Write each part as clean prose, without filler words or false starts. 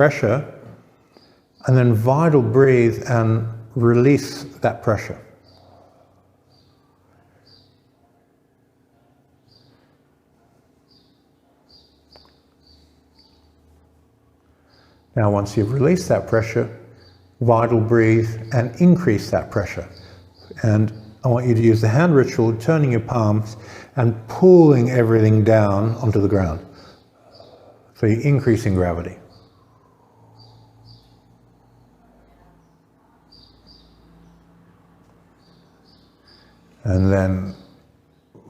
pressure, and then vital breathe and release that pressure. Now once you've released that pressure, vital breathe and increase that pressure. And I want you to use the hand ritual, turning your palms and pulling everything down onto the ground. So you're increasing gravity. And then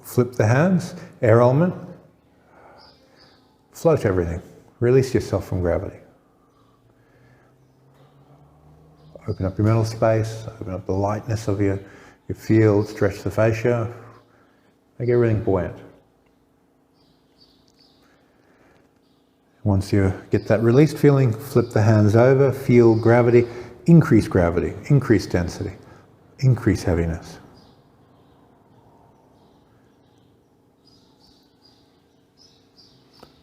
flip the hands, air element, float everything. Release yourself from gravity. Open up your mental space, open up the lightness of your field, stretch the fascia, make everything buoyant. Once you get that released feeling, flip the hands over, feel gravity, increase density, increase heaviness.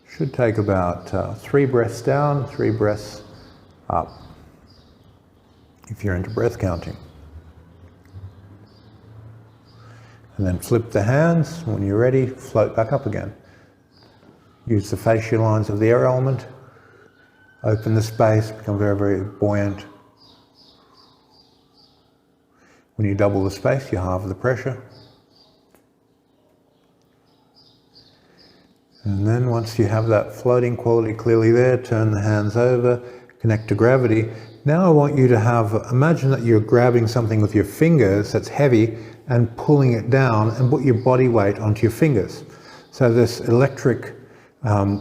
Should take about 3 breaths down, 3 breaths up, if you're into breath counting. And then flip the hands. When you're ready, float back up again. Use the fascial lines of the air element. Open the space, become very, very buoyant. When you double the space, you halve the pressure. And then once you have that floating quality clearly there, turn the hands over, connect to gravity. Now I want you to imagine that you're grabbing something with your fingers that's heavy and pulling it down and put your body weight onto your fingers. So this electric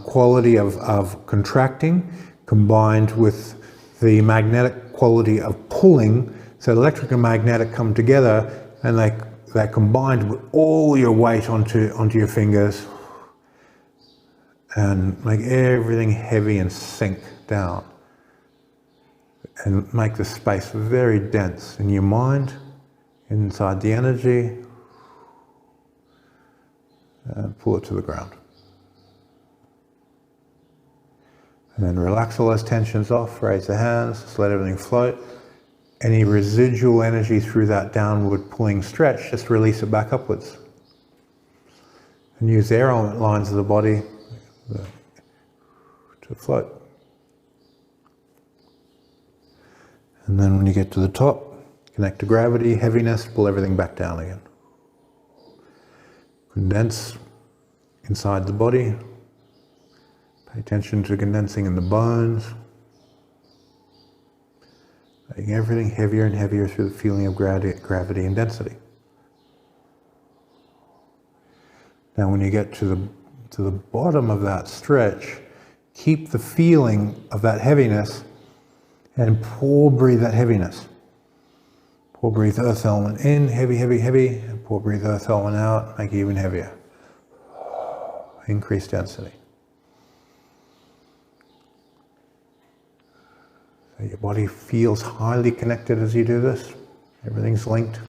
quality of contracting combined with the magnetic quality of pulling. So electric and magnetic come together and they combined with all your weight onto your fingers and make everything heavy and sink down. And make the space very dense in your mind, inside the energy, and pull it to the ground. And then relax all those tensions off, raise the hands, just let everything float. Any residual energy through that downward pulling stretch, just release it back upwards. And use the air element lines of the body to float. And then when you get to the top, connect to gravity, heaviness, pull everything back down again. Condense inside the body. Pay attention to condensing in the bones. Making everything heavier and heavier through the feeling of gravity and density. Now when you get to the bottom of that stretch, keep the feeling of that heaviness and pour breathe that heaviness. Pour breathe earth element in, heavy, heavy, heavy, and pour breathe earth element out, make it even heavier. Increase density. So your body feels highly connected as you do this. Everything's linked.